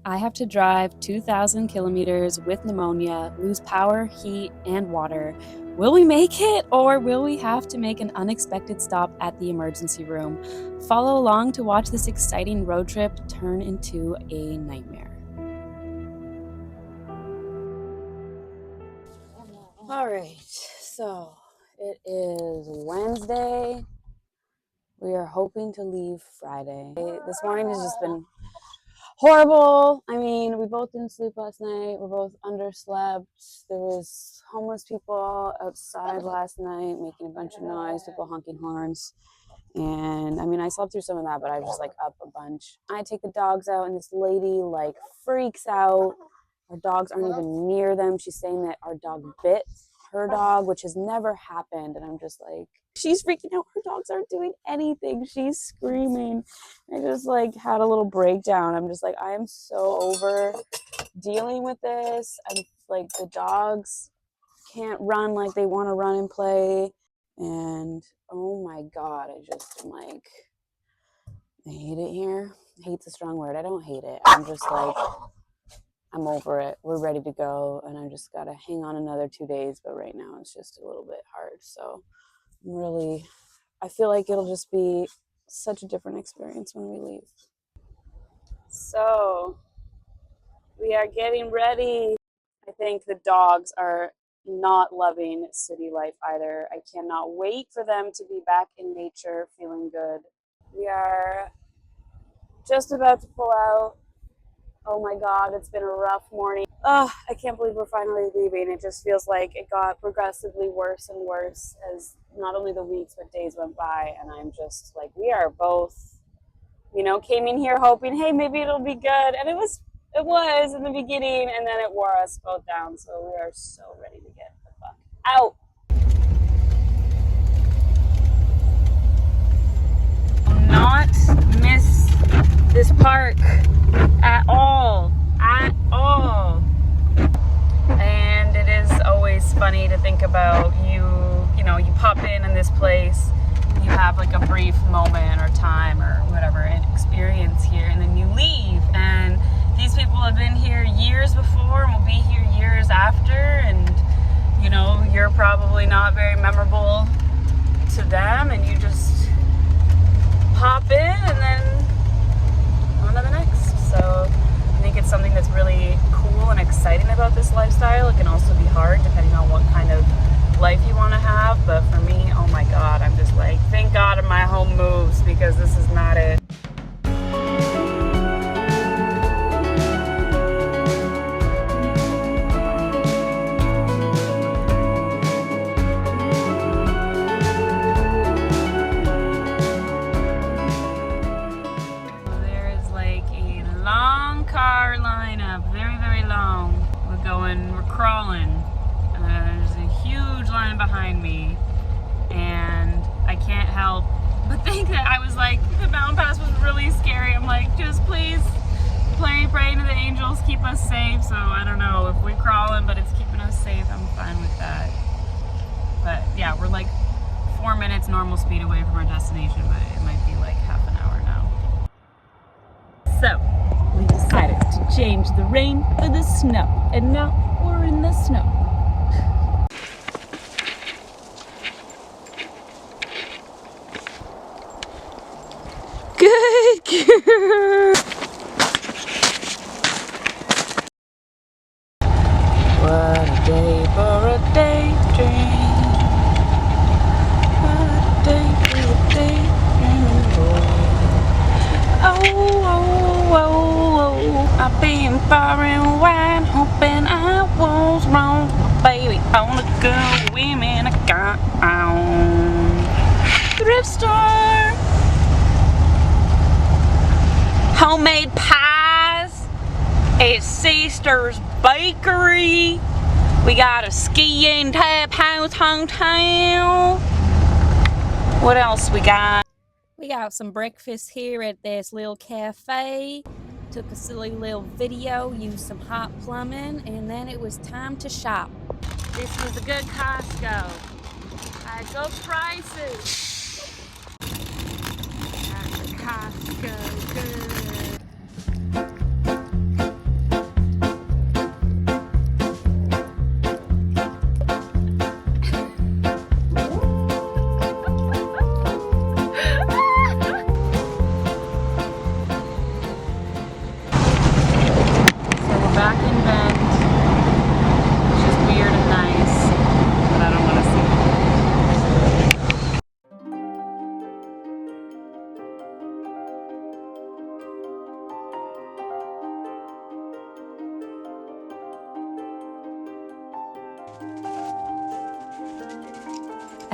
I have to drive 2,000 kilometers with pneumonia, lose power, heat, and water. Will we make it, or will we have to make an unexpected stop at the emergency room? Follow along to watch this exciting road trip turn into a nightmare. All right, so it is Wednesday. We are hoping to leave Friday. This morning has just been horrible. I mean, we both didn't sleep last night. We're both underslept. There was homeless people outside last night making a bunch of noise, people honking horns. And I mean, I slept through some of that, but I was just like up a bunch. I take the dogs out and this lady like freaks out. Our dogs aren't even near them. She's saying that our dog bit her dog, which has never happened. And I'm just like, she's freaking out. Her dogs aren't doing anything. She's screaming. I just like had a little breakdown. I'm just like, I am so over dealing with this. I'm like, the dogs can't run like they want to run and play. And oh my God, I just am like, I hate it here. Hate's a strong word. I don't hate it. I'm just like, I'm over it. We're ready to go. And I just got to hang on another 2 days. But right now it's just a little bit hard. So I feel like it'll just be such a different experience when we leave. So we are getting ready. I think the dogs are not loving city life either. I cannot wait for them to be back in nature, feeling good. We are just about to pull out. Oh my God, it's been a rough morning. Oh, I can't believe we're finally leaving. It just feels like it got progressively worse and worse as not only the weeks but days went by. And I'm just like, we are both, came in here hoping, hey, maybe it'll be good. And it was in the beginning, and then it wore us both down. So we are so ready to get the fuck out. Do not miss this park at all. And it is always funny to think about you pop in this place, you have like a brief moment or time or whatever experience here, and then you leave, and these people have been here years before and will be here years after, and you're probably not very memorable to them, and you just pop in and then on to the next. So I think it's something that's really cool and exciting about this lifestyle. It can also be hard depending on what kind of life you want to have, but for me, oh my God, I'm just like, thank God my home moves, because this is not it. Car lineup, very, very long. We're crawling. There's a huge line behind me, and I can't help but think that I was like, the mountain pass was really scary. I'm like, just please pray to the angels, keep us safe. So I don't know if we're crawling, but it's keeping us safe. I'm fine with that. But yeah, we're like 4 minutes normal speed away from our destination, but it might be like half an hour now. So we decided to change the rain for the snow, and now we're in the snow. Good girl. What a day for a daydream. What a day for a daydream, boy. Oh, I've been far and wide, hoping I was wrong. Baby, all the good women I got on. Thrift store. Homemade pies at Sister's Bakery. We got a skiing tap house hotel. What else we got? We got some breakfast here at this little cafe. Took a silly little video, used some hot plumbing, and then it was time to shop. This was a good Costco. Had good prices. That's a Costco good.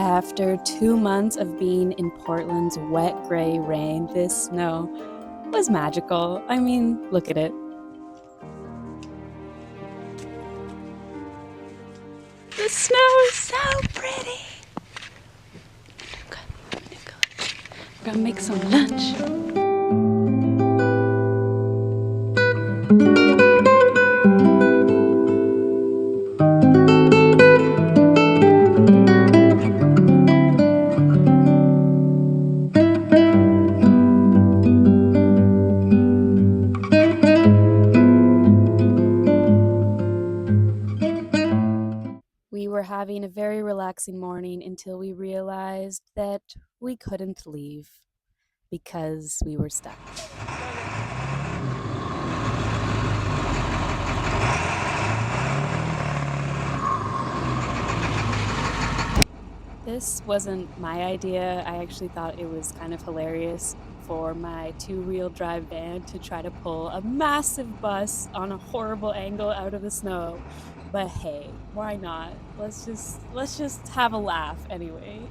After 2 months of being in Portland's wet gray rain, this snow was magical. I mean, look at it. The snow is so pretty. I'm gonna make some lunch. We were having a very relaxing morning until we realized that we couldn't leave because we were stuck. This wasn't my idea. I actually thought it was kind of hilarious for my two-wheel drive van to try to pull a massive bus on a horrible angle out of the snow. But hey, why not? Let's just have a laugh anyway.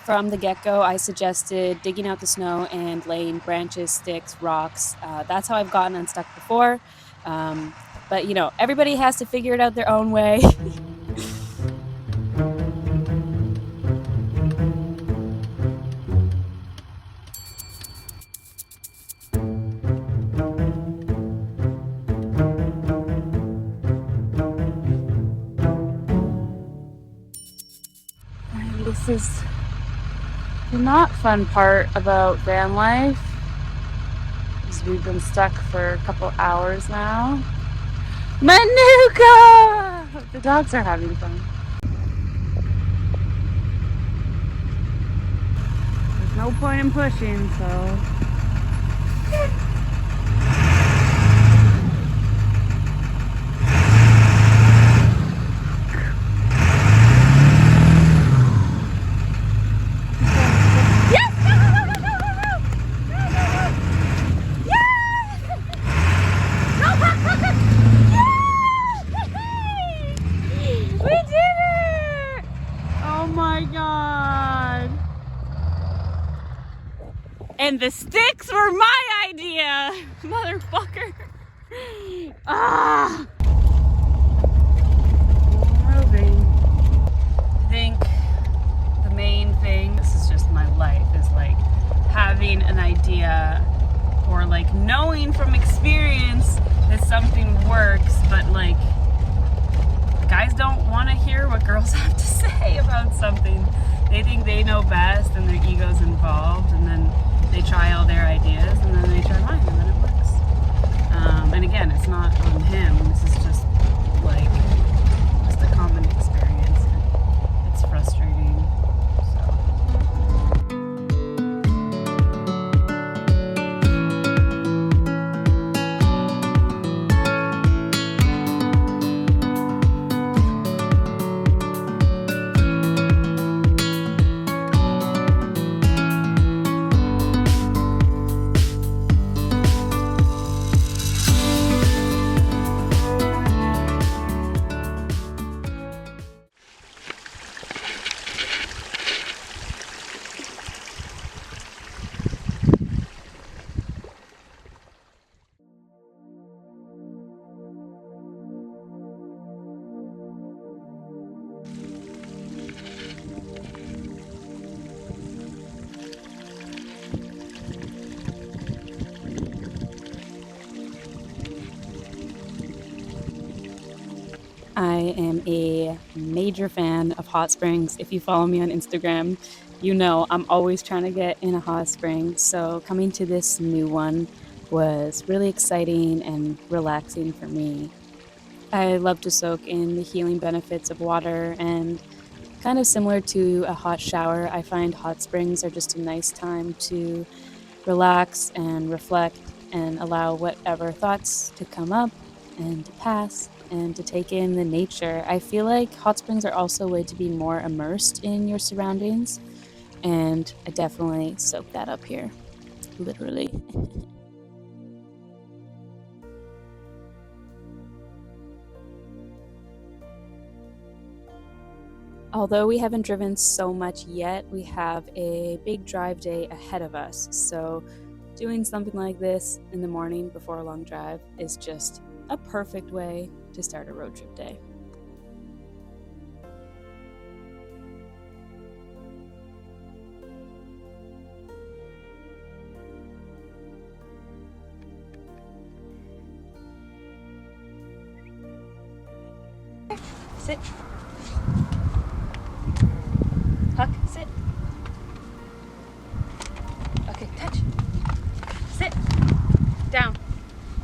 From the get-go, I suggested digging out the snow and laying branches, sticks, rocks. That's how I've gotten unstuck before. But you know, everybody has to figure it out their own way. This is the not fun part about van life, is we've been stuck for a couple hours now. Manuka! The dogs are having fun. There's no point in pushing, so. And the sticks were my idea, motherfucker. Ah! Moving. I think the main thing, this is just my life, is like having an idea or like knowing from experience that something works, but like guys don't want to hear what girls have to say about something. They think they know best and their ego's involved, and then they try all their ideas, and then they try mine, and then it works. And again, it's not on him. This is just like a common experience. It's frustrating. I am a major fan of hot springs. If you follow me on Instagram, you know I'm always trying to get in a hot spring. So coming to this new one was really exciting and relaxing for me. I love to soak in the healing benefits of water, and kind of similar to a hot shower, I find hot springs are just a nice time to relax and reflect and allow whatever thoughts to come up and to pass and to take in the nature. I feel like hot springs are also a way to be more immersed in your surroundings, and I definitely soak that up here, literally. Although we haven't driven so much yet, we have a big drive day ahead of us, so doing something like this in the morning before a long drive is just a perfect way to start a road trip day. Sit. Huck, sit. Okay, touch. Sit. Down.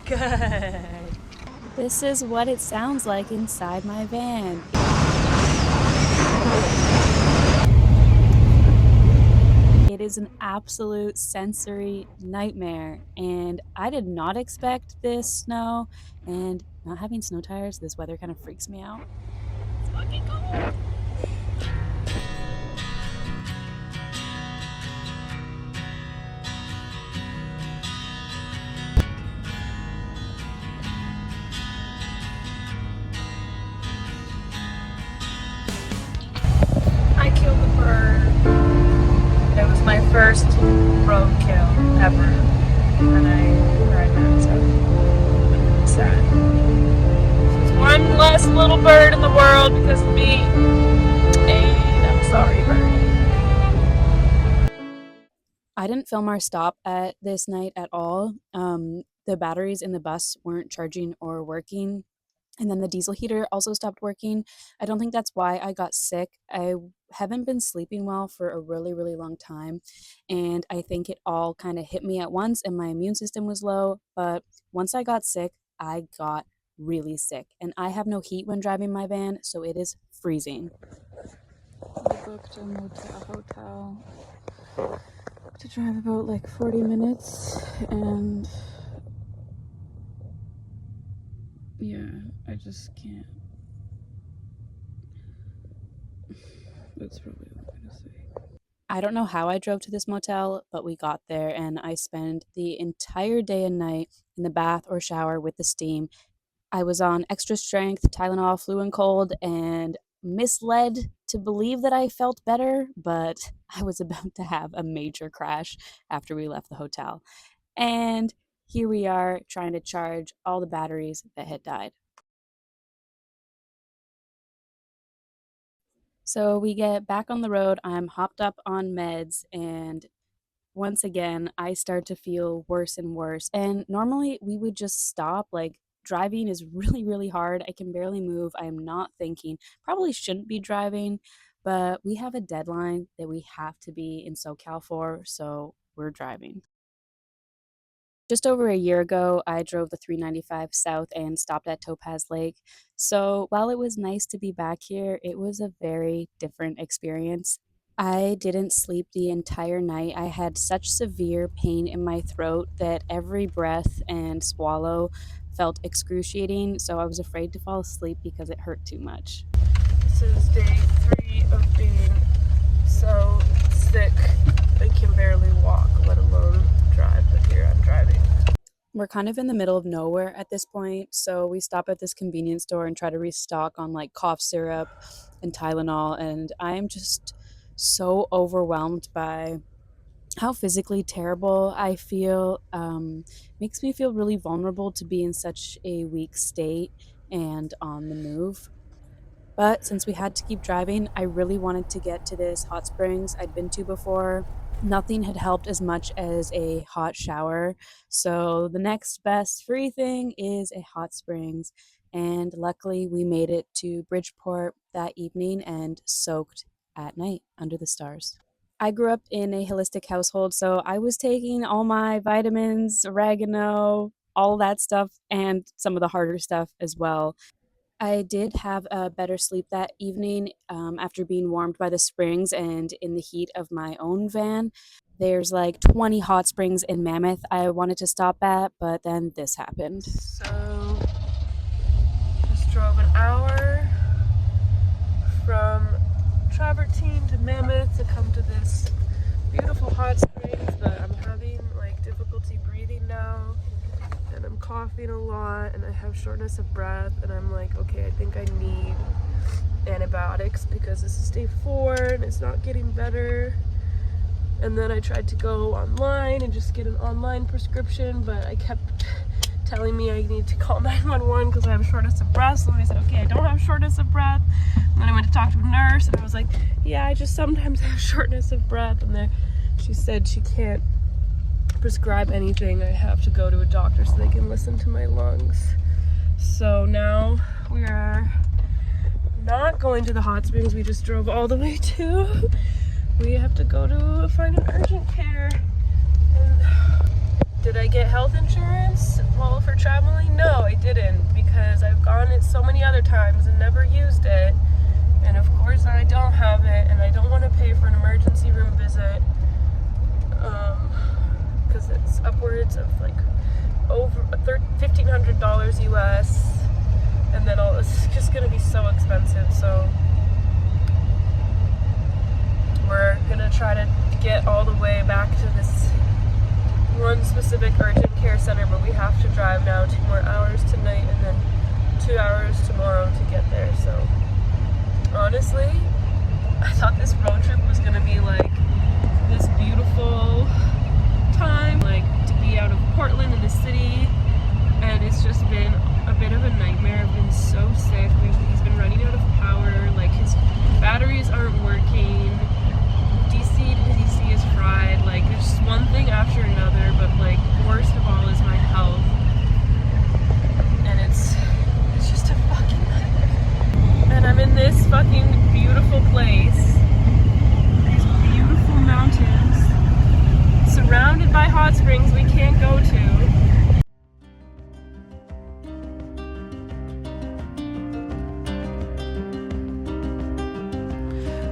Good. This is what it sounds like inside my van. It is an absolute sensory nightmare, and I did not expect this snow, and not having snow tires, this weather kind of freaks me out. It's fucking cold. I killed the bird. It was my first roadkill ever, and I cried my eyes out. It's sad. There's one less little bird in the world because of me, and I'm sorry, birdie. I didn't film our stop at this night at all. The batteries in the bus weren't charging or working. And then the diesel heater also stopped working. I don't think that's why I got sick. I haven't been sleeping well for a really, really long time. And I think it all kind of hit me at once and my immune system was low. But once I got sick, I got really sick. And I have no heat when driving my van, so it is freezing. We booked a hotel to drive about like 40 minutes, and yeah, I just can't. That's probably what I'm gonna say. I don't know how I drove to this motel, but we got there and I spent the entire day and night in the bath or shower with the steam. I was on extra strength Tylenol, flu and cold, and misled to believe that I felt better, but I was about to have a major crash after we left the hotel. And here we are trying to charge all the batteries that had died. So we get back on the road. I'm hopped up on meds, and once again, I start to feel worse and worse. And normally we would just stop. Like, driving is really, really hard. I can barely move. I am not thinking. Probably shouldn't be driving, but we have a deadline that we have to be in SoCal for, so we're driving. Just over a year ago, I drove the 395 south and stopped at Topaz Lake. So while it was nice to be back here, it was a very different experience. I didn't sleep the entire night. I had such severe pain in my throat that every breath and swallow felt excruciating, so I was afraid to fall asleep because it hurt too much. This is day 3 of being so sick I can barely walk, let alone drive, but here I'm driving. We're kind of in the middle of nowhere at this point, so we stop at this convenience store and try to restock on like cough syrup and Tylenol, and I am just so overwhelmed by how physically terrible I feel. Makes me feel really vulnerable to be in such a weak state and on the move. But since we had to keep driving, I really wanted to get to this hot springs I'd been to before. Nothing had helped as much as a hot shower. So the next best free thing is a hot springs. And luckily, we made it to Bridgeport that evening and soaked at night under the stars. I grew up in a holistic household, so I was taking all my vitamins, oregano, all that stuff, and some of the harder stuff as well. I did have a better sleep that evening after being warmed by the springs and in the heat of my own van. There's like 20 hot springs in Mammoth I wanted to stop at, but then this happened. So, just drove an hour from Travertine to Mammoth to come to this beautiful hot springs, but I'm having like difficulty breathing now. And I'm coughing a lot and I have shortness of breath, and I'm like, okay, I think I need antibiotics because this is day 4 and it's not getting better. And then I tried to go online and just get an online prescription, but I kept telling me I need to call 911 because I have shortness of breath. So I said, okay, I don't have shortness of breath. And then I went to talk to a nurse and I was like, yeah, I just sometimes have shortness of breath. And then she said she can't prescribe anything. I have to go to a doctor so they can listen to my lungs. So now we are not going to the hot springs we just drove all the way to. We have to go to find an urgent care. And did I get health insurance for traveling? No, I didn't, because I've gone it so many other times and never used it. And of course I don't have it, and I don't want to pay for an emergency room visit because it's upwards of like over $1,500 US, and then it's just going to be so expensive. So we're gonna try to get all the way back to this one specific urgent care center, but we have to drive now 2 more hours tonight and then 2 hours tomorrow to get there. So honestly, I thought this road trip was gonna be like this beautiful time, like to be out of Portland in the city, and it's just been a bit of a nightmare. I've been so sick. He's been running out of power, like his batteries aren't working. DC is fried, like there's just one thing after another, but like worst of all is my health, and it's just a fucking nightmare. And I'm in this fucking beautiful place, these beautiful mountains, surrounded by hot springs we can't go to.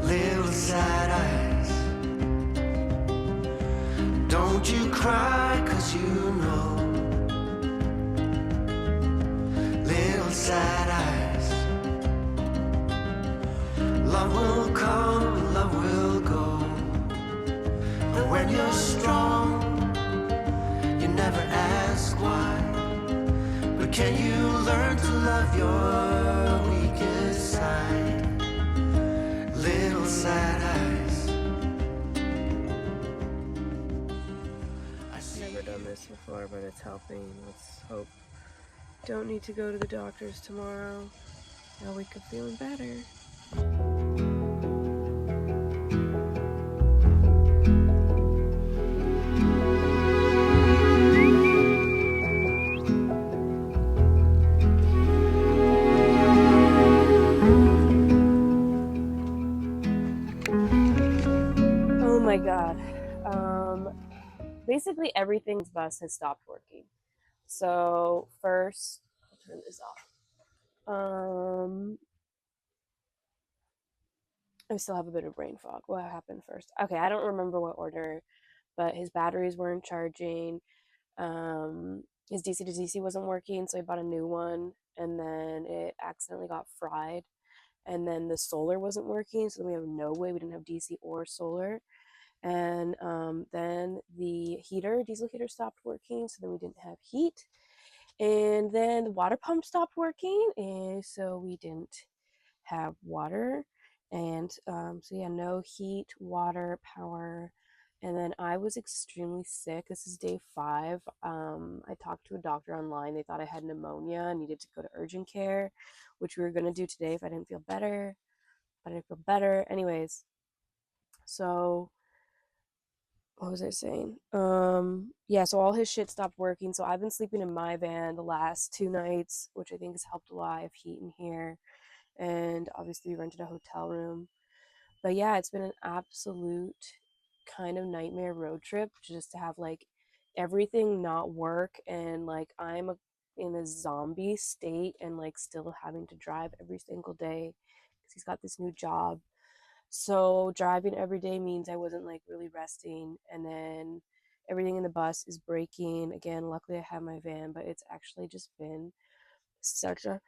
Little sad eyes, don't you cry, 'cause you know. Little sad eyes, love will come, love will go. And when you're strong, you never ask why. But can you learn to love your weakest side? Little sad eyes. I've never done this before, but it's helping. Let's hope. Don't need to go to the doctors tomorrow. I'll wake up feeling better. Oh my god. Basically everything's bus has stopped working. So first, I'll turn this off. I still have a bit of brain fog. What happened first? Okay, I don't remember what order, but his batteries weren't charging. His DC to DC wasn't working, so he bought a new one, and then it accidentally got fried. And then the solar wasn't working, so then we have no way. We didn't have DC or solar. And then the diesel heater stopped working, so then we didn't have heat. And then the water pump stopped working, and so we didn't have water. And so yeah, no heat, water, power. And then I was extremely sick. This is day 5. I talked to a doctor online. They thought I had pneumonia, needed to go to urgent care, which we were going to do today if I didn't feel better. But I didn't feel better. Anyways, so what was I saying? Yeah, so all his shit stopped working. So I've been sleeping in my van the last 2 nights, which I think has helped a lot. I have heat in here. And obviously we rented a hotel room. But yeah, it's been an absolute kind of nightmare road trip just to have like everything not work, and like in a zombie state, and like still having to drive every single day because he's got this new job. So driving every day means I wasn't like really resting, and then everything in the bus is breaking. Again, luckily I have my van, but it's actually just been such a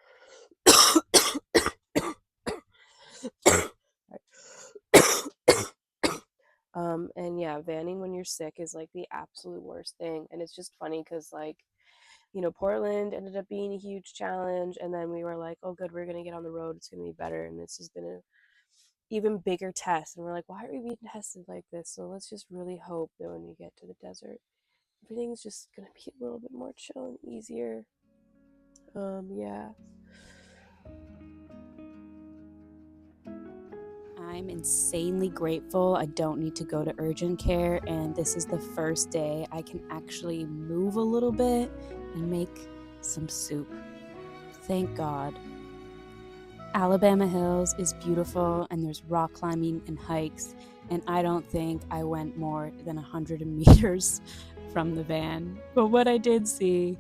and yeah, vanning when you're sick is like the absolute worst thing. And it's just funny because like Portland ended up being a huge challenge, and then we were like, oh good, we're going to get on the road, it's going to be better, and this has been a even bigger test, and we're like, why are we being tested like this? So let's just really hope that when we get to the desert, everything's just going to be a little bit more chill and easier. Yeah. I'm insanely grateful I don't need to go to urgent care, and this is the first day I can actually move a little bit and make some soup. Thank God. Alabama Hills is beautiful, and there's rock climbing and hikes, and I don't think I went more than 100 meters from the van. But what I did see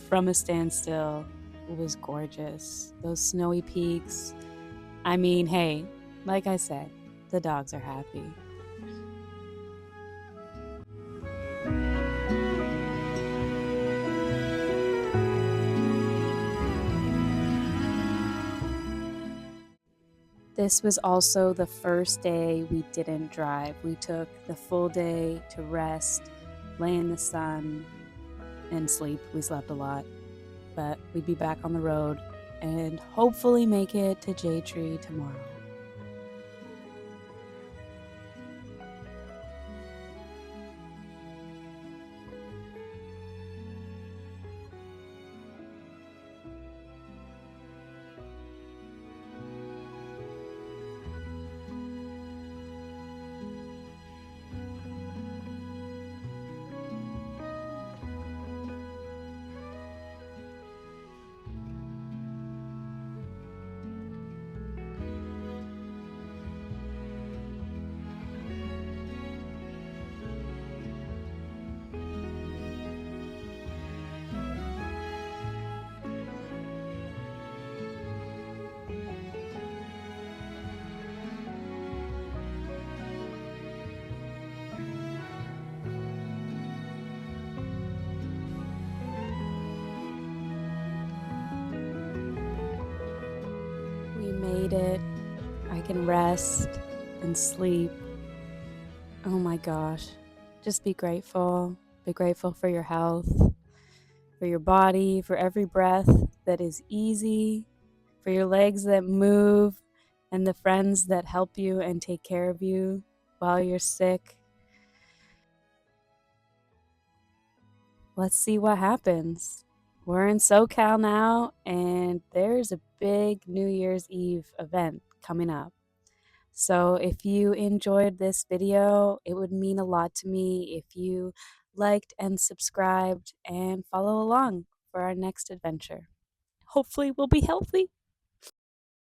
from a standstill was gorgeous. Those snowy peaks. I mean, hey, like I said, the dogs are happy. This was also the first day we didn't drive. We took the full day to rest, lay in the sun, and sleep. We slept a lot, but we'd be back on the road and hopefully make it to J Tree tomorrow. We made it. I can rest and sleep. Oh my gosh. Just be grateful. Be grateful for your health, for your body, for every breath that is easy, for your legs that move, and the friends that help you and take care of you while you're sick. Let's see what happens. We're in SoCal now, and there's a big New Year's Eve event coming up. So if you enjoyed this video, it would mean a lot to me if you liked and subscribed and follow along for our next adventure. Hopefully we'll be healthy.